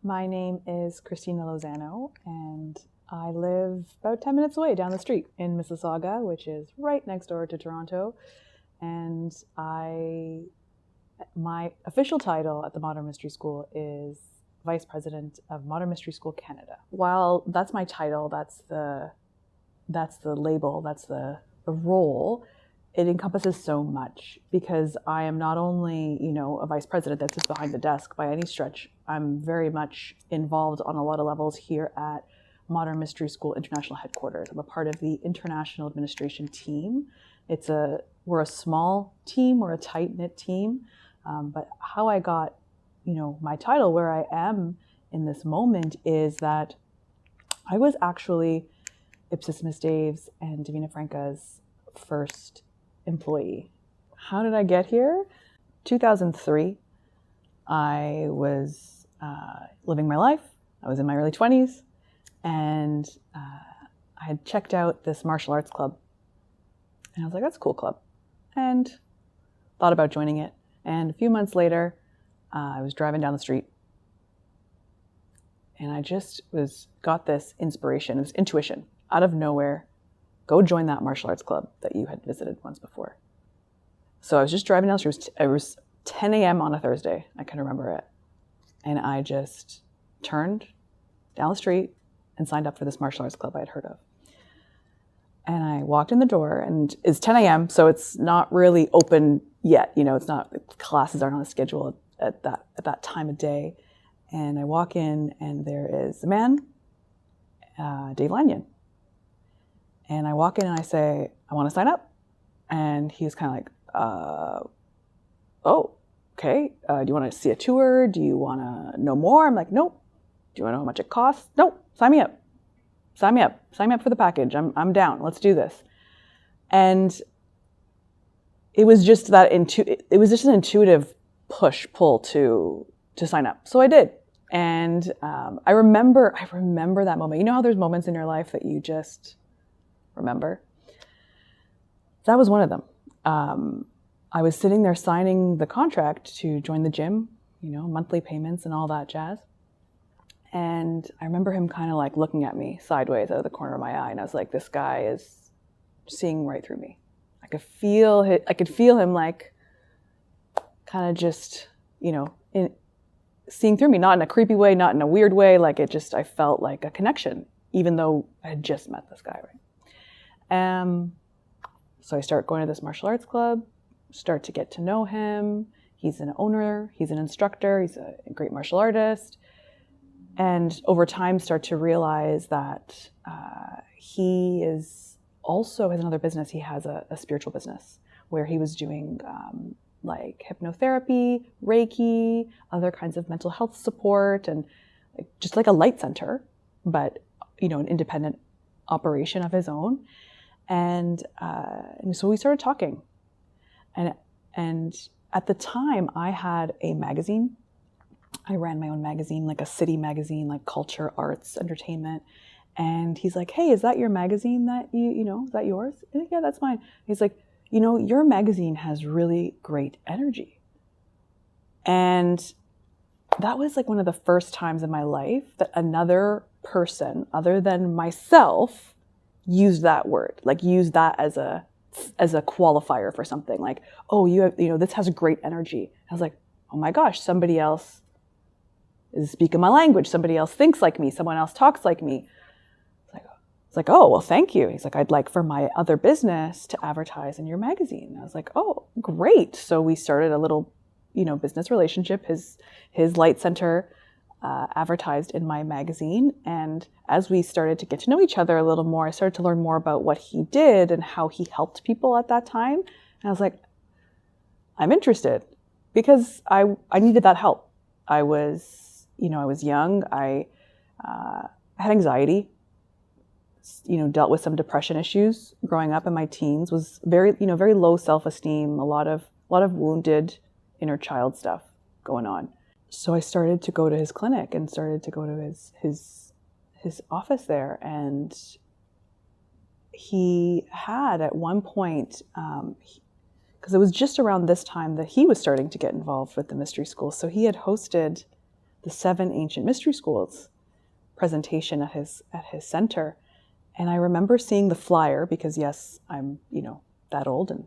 My name is Christina Lozano, and I live about 10 minutes away down the street in Mississauga, which is right next door to Toronto. And my official title at the Modern Mystery School is Vice President of Modern Mystery School Canada. While that's my title, that's the label, that's the role, it encompasses so much, because I am not only, a vice president that sits behind the desk by any stretch. I'm very much involved on a lot of levels here at Modern Mystery School International Headquarters. I'm a part of the international administration team. We're a small team, we're a tight-knit team, but how I got, my title, where I am in this moment, is that I was actually Ipsissimus Dave's and Davina Franca's first employee. How did I get here? 2003, I was living my life. I was in my early 20s, and I had checked out this martial arts club. And I was like, that's a cool club. And thought about joining it. And a few months later, I was driving down the street, and I just got this inspiration, this intuition out of nowhere. Go join that martial arts club that you had visited once before. So I was just driving down the street. It was 10 a.m. on a Thursday. I can remember it. And I just turned down the street and signed up for this martial arts club I had heard of. And I walked in the door, and it's 10 a.m., so it's not really open yet. It's not, classes aren't on a schedule at that time of day. And I walk in, and there is a man, Dave Lanyon. And I walk in and I say, I want to sign up. And he's kind of like, oh, okay. Do you want to see a tour? Do you want to know more? I'm like, nope. Do you want to know how much it costs? Nope. Sign me up. Sign me up. Sign me up for the package. I'm down. Let's do this. And it was just an intuitive pull to sign up. So I did. And I remember that moment. You know how there's moments in your life that you just remember? That was one of them. I was sitting there signing the contract to join the gym, monthly payments and all that jazz. And I remember him kind of like looking at me sideways out of the corner of my eye. And I was like, this guy is seeing right through me. I could feel him like kind of just, seeing through me, not in a creepy way, not in a weird way. Like I felt like a connection, even though I had just met this guy, right? So I start going to this martial arts club, start to get to know him. He's an owner, he's an instructor, he's a great martial artist. And over time start to realize that he also has another business. He has a spiritual business where he was doing like hypnotherapy, Reiki, other kinds of mental health support, and just like a light center, but an independent operation of his own. And so we started talking, and at the time I had a magazine. I ran my own magazine, like a city magazine, like culture, arts, entertainment. And he's like, hey, is that your magazine that is that yours? And like, yeah, that's mine. He's like, your magazine has really great energy. And that was like one of the first times in my life that another person other than myself used that word, like used that as a qualifier for something, like, oh, you have, this has great energy. I was like, oh my gosh, somebody else is speaking my language. Somebody else thinks like me. Someone else talks like me. It's like, oh, well, thank you. He's like, I'd like for my other business to advertise in your magazine. And I was like, oh, great. So we started a little, business relationship. His light center advertised in my magazine. And as we started to get to know each other a little more, I started to learn more about what he did and how he helped people at that time. And I was like, I'm interested, because I needed that help. I was young. I had anxiety, dealt with some depression issues growing up in my teens, was very low self-esteem, a lot of wounded inner child stuff going on. So I started to go to his clinic and started to go to his office there. And he had at one point, because it was just around this time that he was starting to get involved with the mystery school. So he had hosted the 7 ancient mystery schools presentation at his center. And I remember seeing the flyer because, yes, I'm, that old, and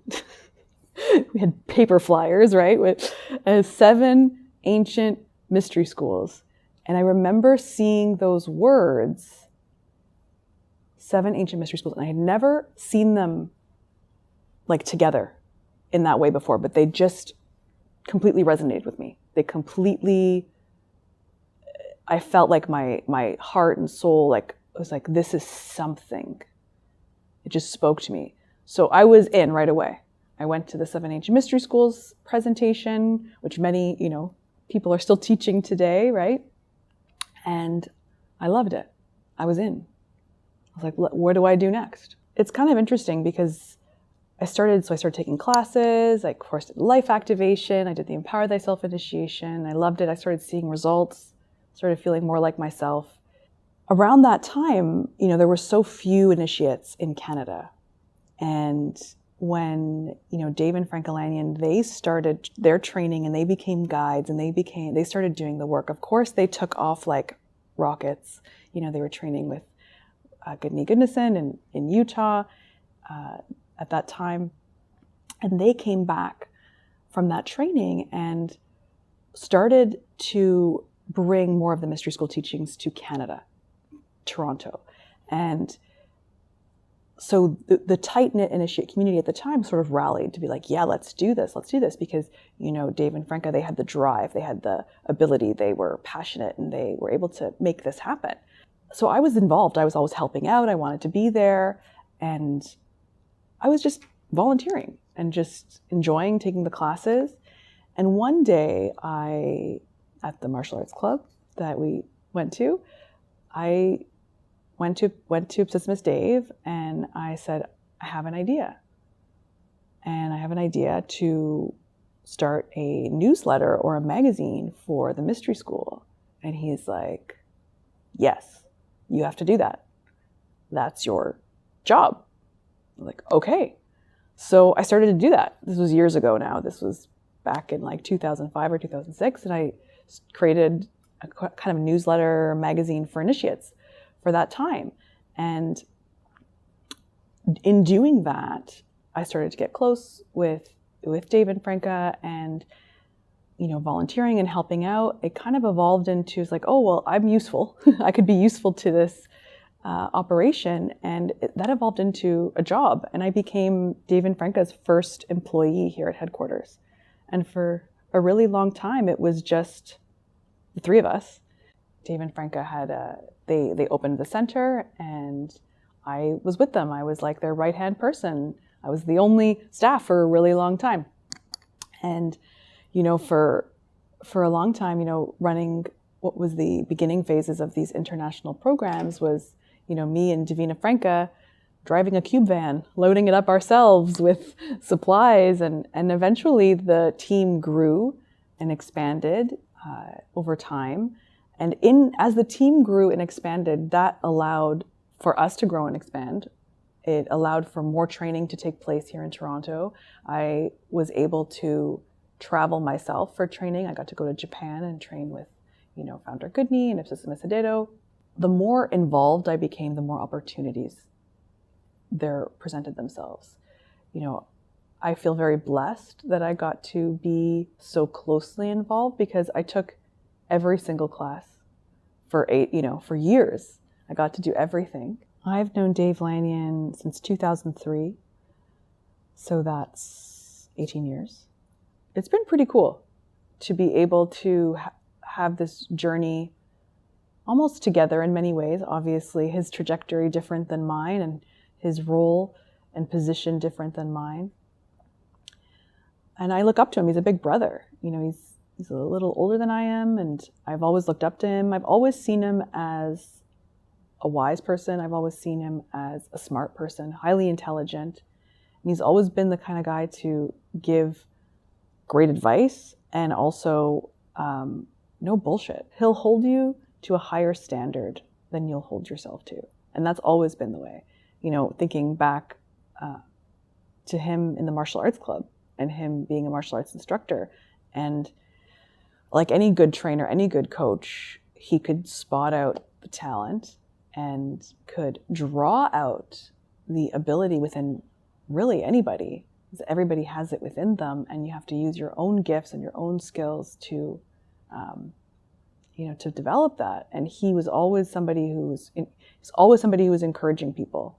we had paper flyers, right, with 7 ancient mystery schools. And I remember seeing those words, 7 ancient mystery schools, and I had never seen them like together in that way before, but they just completely resonated with me. I felt like my heart and soul, like, was like, this is something. It just spoke to me. So I was in right away. I went to the 7 Ancient Mystery Schools presentation, which many, people are still teaching today, right? And I loved it. I was in. I was like, what do I do next? It's kind of interesting because I started taking classes. I, of course, did life activation. I did the Empower Thyself initiation. I loved it. I started seeing results, started feeling more like myself. Around that time, there were so few initiates in Canada. And when, Dave and Franca Lanyon, they started their training and they became guides and they started doing the work. Of course, they took off like rockets. They were training with Goodney Goodnison in Utah at that time. And they came back from that training and started to bring more of the mystery school teachings to Canada, Toronto. And so the tight-knit initiate community at the time sort of rallied to be like, yeah, let's do this because, Dave and Franca, they had the drive, they had the ability, they were passionate, and they were able to make this happen. So I was involved. I was always helping out. I wanted to be there. And I was just volunteering and just enjoying taking the classes. And one day at the martial arts club that we went to, I went to Miss Dave and I said, I have an idea. And I have an idea to start a newsletter or a magazine for the mystery school. And he's like, yes, you have to do that. That's your job. I'm like, okay. So I started to do that. This was years ago now. This was back in like 2005 or 2006. And I created a kind of newsletter magazine for initiates for that time. And in doing that, I started to get close with Dave and Franca and, volunteering and helping out. It kind of evolved into, it's like, oh, well, I'm useful. I could be useful to this operation. And that evolved into a job. And I became Dave and Franca's first employee here at headquarters. And for a really long time, it was just the 3 of us. Dave and Franca had they opened the center, and I was with them. I was like their right-hand person. I was the only staff for a really long time. And, for a long time, running what was the beginning phases of these international programs was, me and Davina Franca driving a cube van, loading it up ourselves with supplies. And eventually the team grew and expanded over time. And as the team grew and expanded, that allowed for us to grow and expand. It allowed for more training to take place here in Toronto. I was able to travel myself for training. I got to go to Japan and train with, Founder Goodney and Ipsis Misadeto. The more involved I became, the more opportunities there presented themselves. I feel very blessed that I got to be so closely involved because I took every single class for years. I got to do everything. I've known Dave Lanyon since 2003, so that's 18 years. It's been pretty cool to be able to have this journey almost together in many ways. Obviously, his trajectory different than mine and his role and position different than mine. And I look up to him. He's a big brother. He's a little older than I am, and I've always looked up to him. I've always seen him as a wise person. I've always seen him as a smart person, highly intelligent. And he's always been the kind of guy to give great advice and also no bullshit. He'll hold you to a higher standard than you'll hold yourself to. And that's always been the way. Thinking back to him in the martial arts club and him being a martial arts instructor. And like any good trainer, any good coach, he could spot out the talent and could draw out the ability within really anybody. Everybody has it within them, and you have to use your own gifts and your own skills to, to develop that. And he was always somebody who was encouraging people.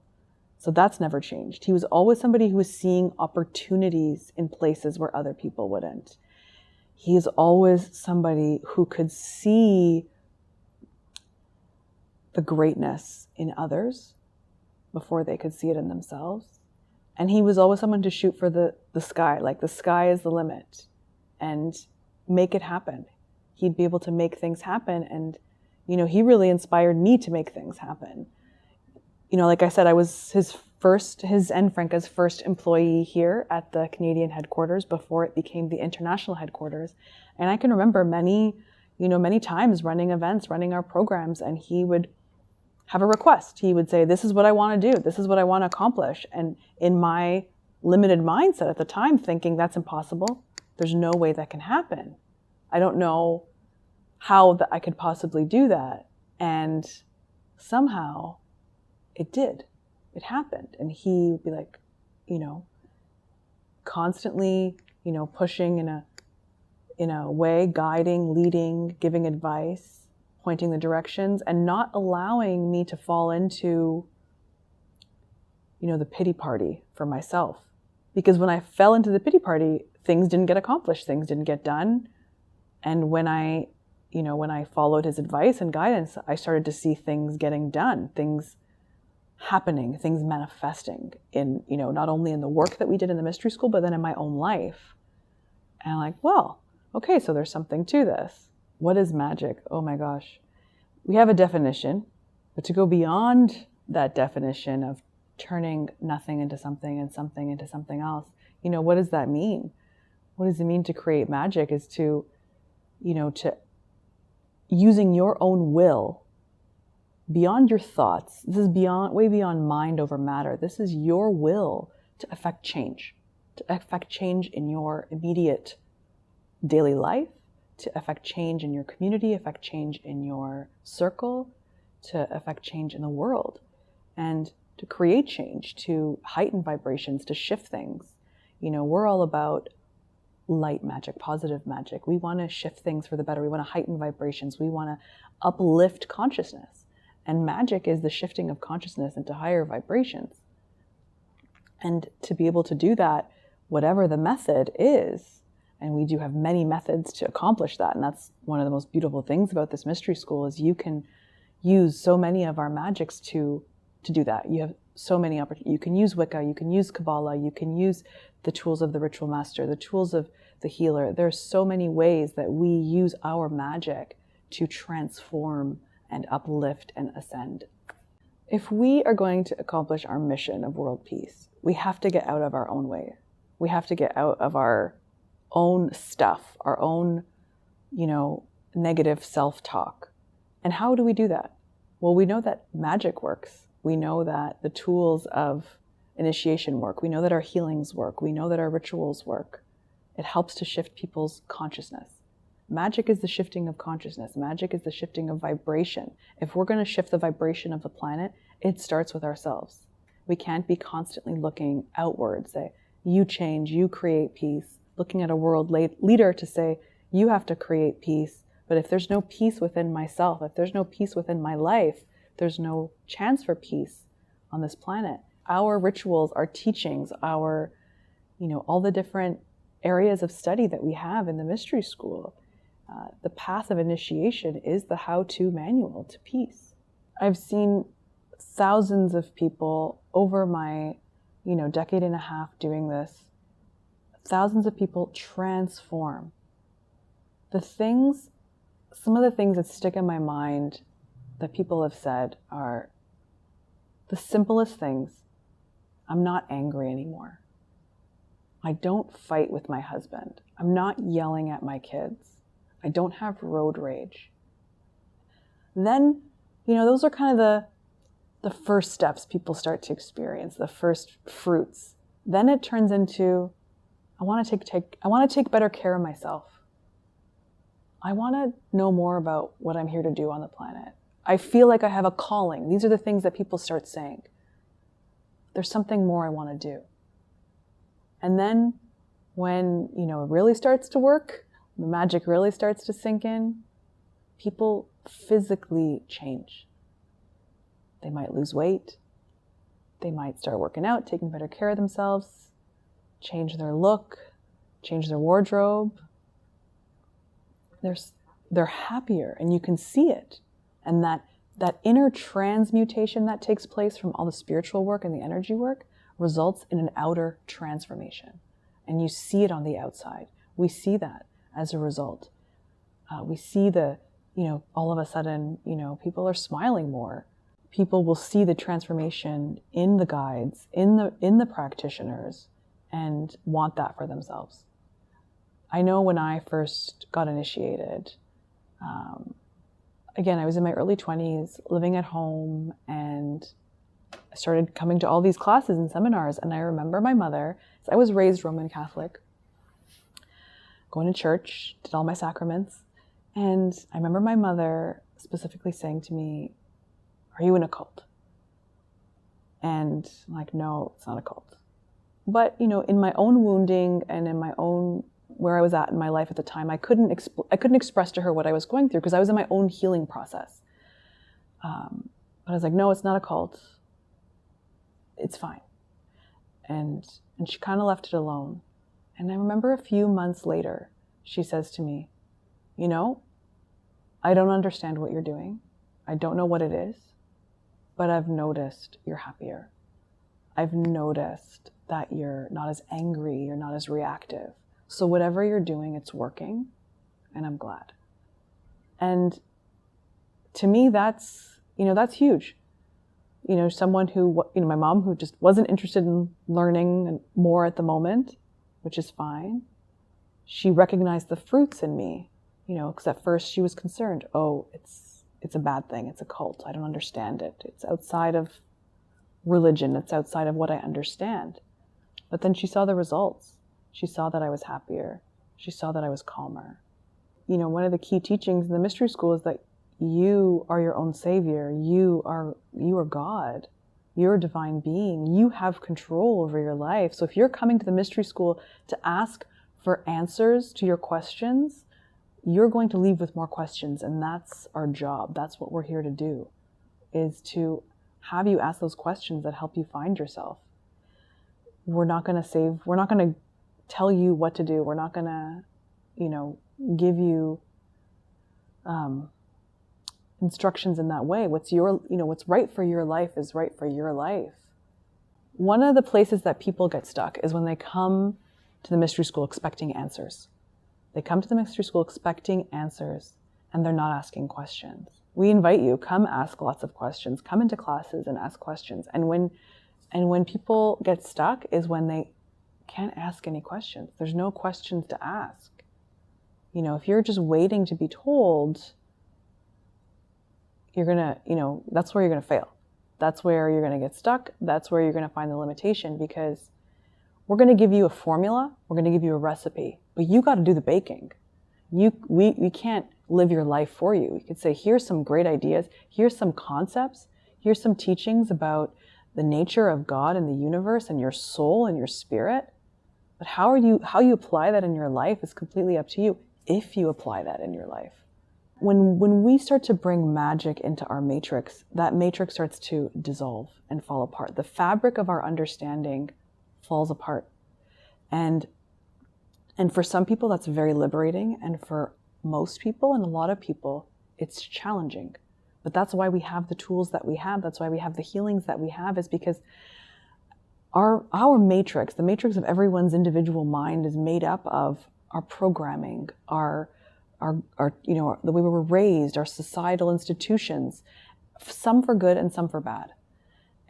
So that's never changed. He was always somebody who was seeing opportunities in places where other people wouldn't. He is always somebody who could see the greatness in others before they could see it in themselves. And he was always someone to shoot for the sky, like the sky is the limit, and make it happen. He'd be able to make things happen. And, he really inspired me to make things happen. Like I said, I was his and Franca's first employee here at the Canadian headquarters before it became the international headquarters. And I can remember many times running events, running our programs, and he would have a request. He would say, this is what I want to do. This is what I want to accomplish. And in my limited mindset at the time, thinking that's impossible. There's no way that can happen. I don't know how I could possibly do that. And somehow it did. It happened. And he would be like, constantly, pushing in a way, guiding, leading, giving advice, pointing the directions, and not allowing me to fall into, the pity party for myself. Because when I fell into the pity party, things didn't get accomplished, things didn't get done. And when I followed his advice and guidance, I started to see things getting done, things happening, things manifesting in, not only in the work that we did in the mystery school, but then in my own life. And I'm like, well, okay, so there's something to this. What is magic? Oh my gosh. We have a definition, but to go beyond that definition of turning nothing into something and something into something else, what does that mean? What does it mean to create magic is to using your own will beyond your thoughts. This is way beyond mind over matter. This is your will to affect change in your immediate daily life, to affect change in your community, affect change in your circle, to affect change in the world, and to create change, to heighten vibrations, to shift things. We're all about light magic, positive magic. We want to shift things for the better. We want to heighten vibrations. We want to uplift consciousness. And magic is the shifting of consciousness into higher vibrations. And to be able to do that, whatever the method is, and we do have many methods to accomplish that. And that's one of the most beautiful things about this mystery school is you can use so many of our magics to do that. You have so many opportunities. You can use Wicca, you can use Kabbalah, you can use the tools of the ritual master, the tools of the healer. There's so many ways that we use our magic to transform and uplift and ascend. If we are going to accomplish our mission of world peace, we have to get out of our own way. We have to get out of our own stuff, our own, negative self-talk. And how do we do that? Well, we know that magic works. We know that the tools of initiation work. We know that our healings work. We know that our rituals work. It helps to shift people's consciousness. Magic is the shifting of consciousness. Magic is the shifting of vibration. If we're going to shift the vibration of the planet, it starts with ourselves. We can't be constantly looking outwards, say, you change, you create peace, looking at a world leader to say, you have to create peace. But if there's no peace within myself, if there's no peace within my life, there's no chance for peace on this planet. Our rituals, our teachings, our, all the different areas of study that we have in the mystery school, the path of initiation is the how-to manual to peace. I've seen thousands of people over my, decade and a half doing this, thousands of people transform. Some of the things that stick in my mind that people have said are the simplest things. I'm not angry anymore. I don't fight with my husband. I'm not yelling at my kids. I don't have road rage. Then, those are kind of the first steps people start to experience, the first fruits. Then it turns into, I want to take better care of myself. I want to know more about what I'm here to do on the planet. I feel like I have a calling. These are the things that people start saying. There's something more I want to do. And then when, it really starts to work, the magic really starts to sink in, people physically change. They might lose weight. They might start working out, taking better care of themselves, change their look, change their wardrobe. They're happier, and you can see it. And that inner transmutation that takes place from all the spiritual work and the energy work results in an outer transformation. And you see it on the outside. We see that as a result. We see all of a sudden, people are smiling more. People will see the transformation in the guides, in the practitioners, and want that for themselves. I know when I first got initiated, again, I was in my early 20s, living at home, and I started coming to all these classes and seminars. And I remember my mother, so I was raised Roman Catholic, going to church, did all my sacraments. And I remember my mother specifically saying to me, "Are you in a cult?" And I'm like, "No, it's not a cult." But, in my own wounding and in my own, where I was at in my life at the time, I couldn't express to her what I was going through because I was in my own healing process. But I was like, "No, it's not a cult. It's fine." And she kind of left it alone. And I remember a few months later, she says to me, "I don't understand what you're doing. I don't know what it is, but I've noticed you're happier. I've noticed that you're not as angry, you're not as reactive. So whatever you're doing, it's working, and I'm glad." And to me, that's huge. Someone who, my mom, who just wasn't interested in learning more at the moment, which is fine. She recognized the fruits in me, because at first she was concerned. Oh, it's a bad thing. It's a cult. I don't understand it. It's outside of religion. It's outside of what I understand. But then she saw the results. She saw that I was happier. She saw that I was calmer. One of the key teachings in the mystery school is that you are your own savior. You are God. You're a divine being. You have control over your life. So if you're coming to the mystery school to ask for answers to your questions, you're going to leave with more questions. And that's our job. That's what we're here to do, is to have you ask those questions that help you find yourself. We're not going to tell you what to do. We're not going to, give you instructions in that way. What's right for your life is right for your life. One of the places that people get stuck is when they come to the mystery school expecting answers. They come to the mystery school expecting answers, and they're not asking questions. We invite you, come ask lots of questions. Come into classes and ask questions. And when people get stuck is when they can't ask any questions. There's no questions to ask. If you're just waiting to be told, you're gonna, that's where you're gonna fail. That's where you're gonna get stuck. That's where you're gonna find the limitation, because we're gonna give you a formula, we're gonna give you a recipe, but you gotta do the baking. We can't live your life for you. We could say, here's some great ideas, here's some concepts, here's some teachings about the nature of God and the universe and your soul and your spirit. But how you apply that in your life is completely up to you, if you apply that in your life. When we start to bring magic into our matrix, that matrix starts to dissolve and fall apart. The fabric of our understanding falls apart. And for some people, that's very liberating. And for most people and a lot of people, it's challenging. But that's why we have the tools that we have. That's why we have the healings that we have, is because our matrix, the matrix of everyone's individual mind, is made up of our programming, our the way we were raised, our societal institutions, some for good and some for bad.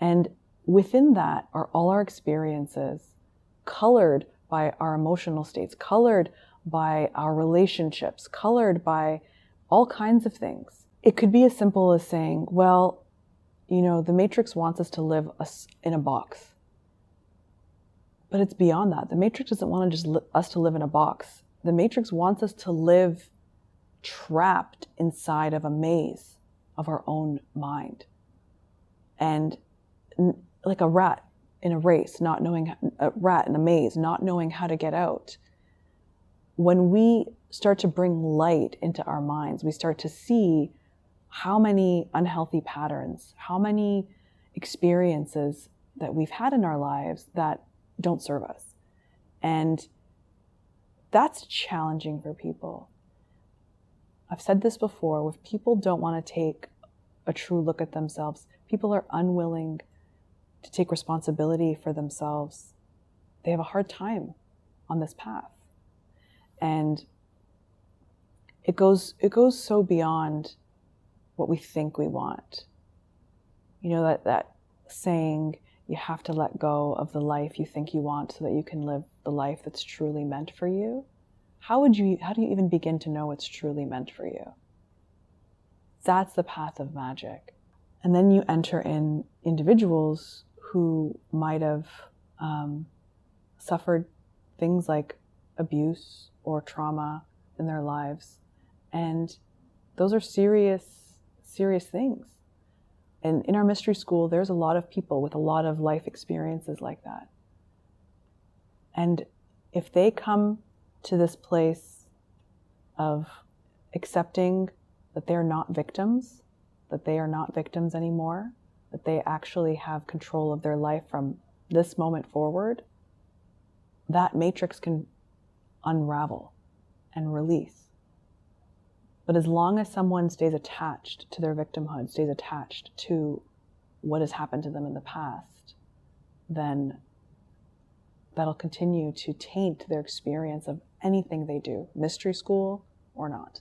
And within that are all our experiences, colored by our emotional states, colored by our relationships, colored by all kinds of things. It could be as simple as saying, well, the matrix wants us to live in a box. But it's beyond that. The matrix doesn't want us to live in a box. The matrix wants us to live trapped inside of a maze of our own mind. And like a rat in a race, a rat in a maze, not knowing how to get out. When we start to bring light into our minds, we start to see how many unhealthy patterns, how many experiences that we've had in our lives that don't serve us. And that's challenging for people. I've said this before, if people don't want to take a true look at themselves, people are unwilling to take responsibility for themselves, they have a hard time on this path. And it goes so beyond what we think we want. You know, that saying, you have to let go of the life you think you want so that you can live the life that's truly meant for you. How do you even begin to know what's truly meant for you? That's the path of magic. And then you enter in individuals who might have suffered things like abuse or trauma in their lives. And those are serious, serious things. And in our mystery school, there's a lot of people with a lot of life experiences like that. And if they come to this place of accepting that they're not victims, that they are not victims anymore, that they actually have control of their life from this moment forward, that matrix can unravel and release. But as long as someone stays attached to their victimhood, stays attached to what has happened to them in the past, then that'll continue to taint their experience of anything they do, mystery school or not.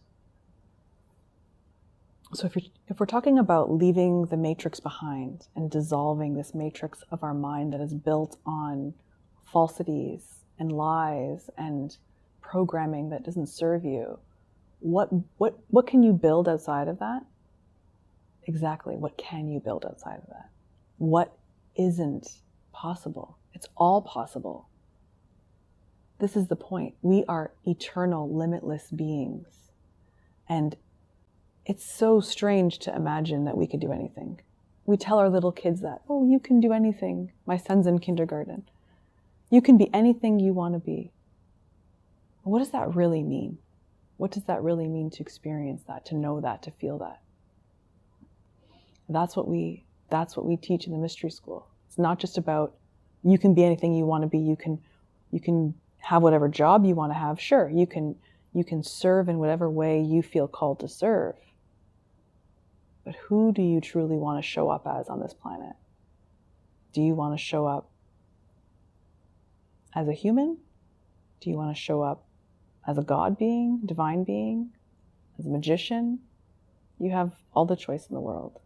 So if we're talking about leaving the matrix behind and dissolving this matrix of our mind that is built on falsities and lies and programming that doesn't serve you, what can you build outside of that? Exactly, what can you build outside of that? What isn't possible? It's all possible. This is the point. We are eternal, limitless beings. And it's so strange to imagine that we could do anything. We tell our little kids that, oh, you can do anything. My son's in kindergarten. You can be anything you want to be. What does that really mean? What does that really mean to experience that, to know that, to feel that? That's what we teach in the mystery school. It's not just about you can be anything you want to be. You can have whatever job you want to have. Sure, you can serve in whatever way you feel called to serve. But who do you truly want to show up as on this planet? Do you want to show up as a human? Do you want to show up as a God being, divine being, as a magician? You have all the choice in the world.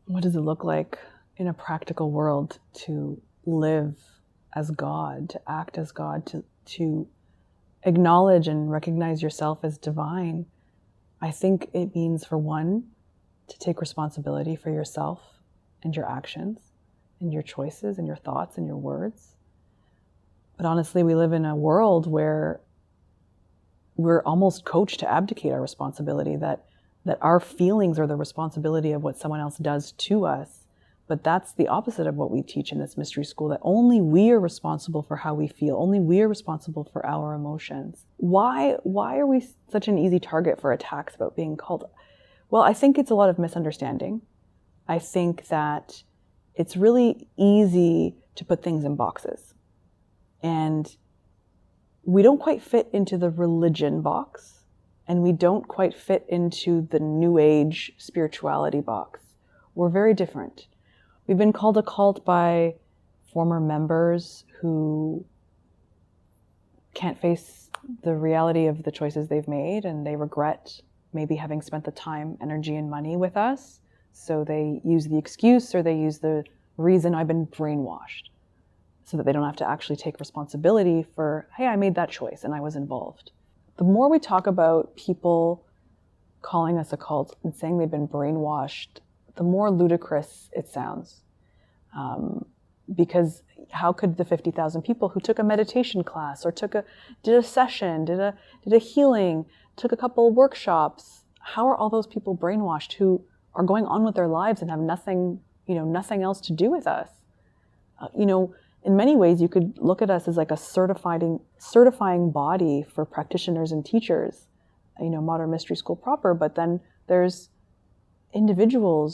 What does it look like in a practical world to live as God, to act as God, to acknowledge and recognize yourself as divine? I think it means, for one, to take responsibility for yourself and your actions and your choices and your thoughts and your words. But honestly, we live in a world where we're almost coached to abdicate our responsibility, that our feelings are the responsibility of what someone else does to us. But that's the opposite of what we teach in this mystery school, that only we are responsible for how we feel. Only we are responsible for our emotions. Why are we such an easy target for attacks about being called? Well, I think it's a lot of misunderstanding. I think that it's really easy to put things in boxes. And we don't quite fit into the religion box, and we don't quite fit into the New Age spirituality box. We're very different. We've been called a cult by former members who can't face the reality of the choices they've made, and they regret maybe having spent the time, energy, and money with us. So they use the excuse, or they use the reason, I've been brainwashed, so that they don't have to actually take responsibility for, hey, I made that choice and I was involved. The more we talk about people calling us a cult and saying they've been brainwashed, the more ludicrous it sounds. Because how could the 50,000 people who took a meditation class or did a session, did a healing, took a couple of workshops. How are all those people brainwashed who are going on with their lives and have nothing, nothing else to do with us? In many ways, you could look at us as like a certifying body for practitioners and teachers, modern mystery school proper, but then there's individual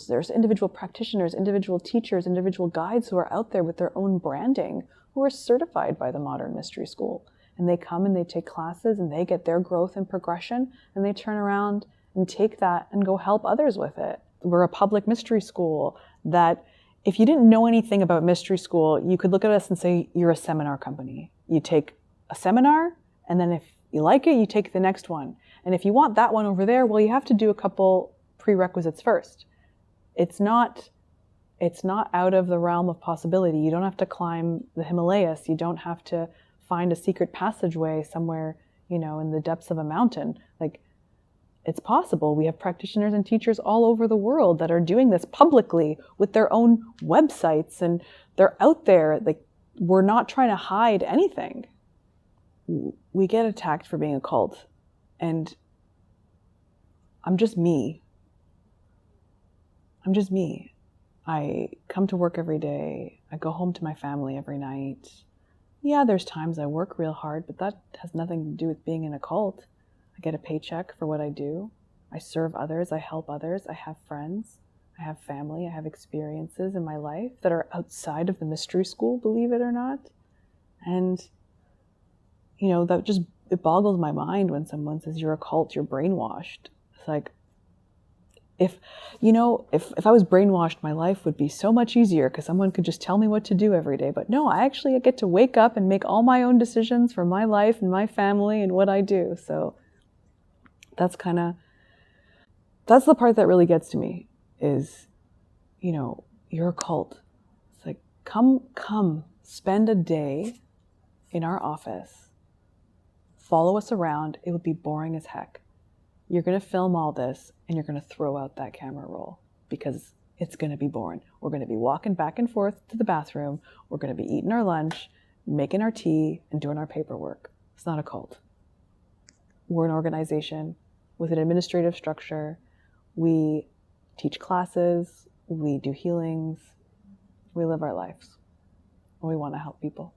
practitioners, individual teachers, individual guides who are out there with their own branding, who are certified by the modern mystery school. And they come and they take classes and they get their growth and progression, and they turn around and take that and go help others with it. We're a public mystery school that if you didn't know anything about mystery school, you could look at us and say, you're a seminar company. You take a seminar, and then if you like it, you take the next one. And if you want that one over there, well, you have to do a couple prerequisites first. It's not out of the realm of possibility. You don't have to climb the Himalayas. You don't have to find a secret passageway somewhere, in the depths of a mountain. Like, it's possible. We have practitioners and teachers all over the world that are doing this publicly with their own websites, and they're out there. Like, we're not trying to hide anything. We get attacked for being a cult, and I'm just me. I come to work every day. I go home to my family every night. Yeah, there's times I work real hard, but that has nothing to do with being in a cult. I get a paycheck for what I do. I serve others. I help others. I have friends. I have family. I have experiences in my life that are outside of the mystery school, believe it or not. And, that just, it boggles my mind when someone says you're a cult, you're brainwashed. It's like, if I was brainwashed, my life would be so much easier because someone could just tell me what to do every day. But no, I get to wake up and make all my own decisions for my life and my family and what I do. So that's the part that really gets to me is, you're a cult. It's like, come, spend a day in our office, follow us around. It would be boring as heck. You're going to film all this and you're going to throw out that camera roll because it's going to be boring. We're going to be walking back and forth to the bathroom. We're going to be eating our lunch, making our tea, and doing our paperwork. It's not a cult. We're an organization with an administrative structure. We teach classes. We do healings. We live our lives. We want to help people.